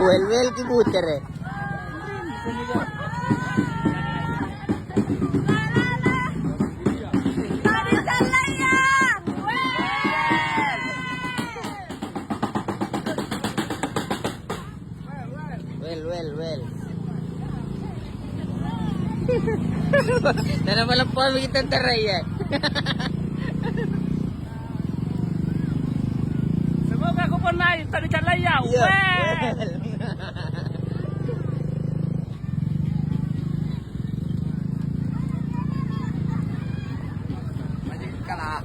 well kibutker eh. Well. Nana malang po kita taray eh. Semoga aku pernah tadi calaya. Well. Masih kalah.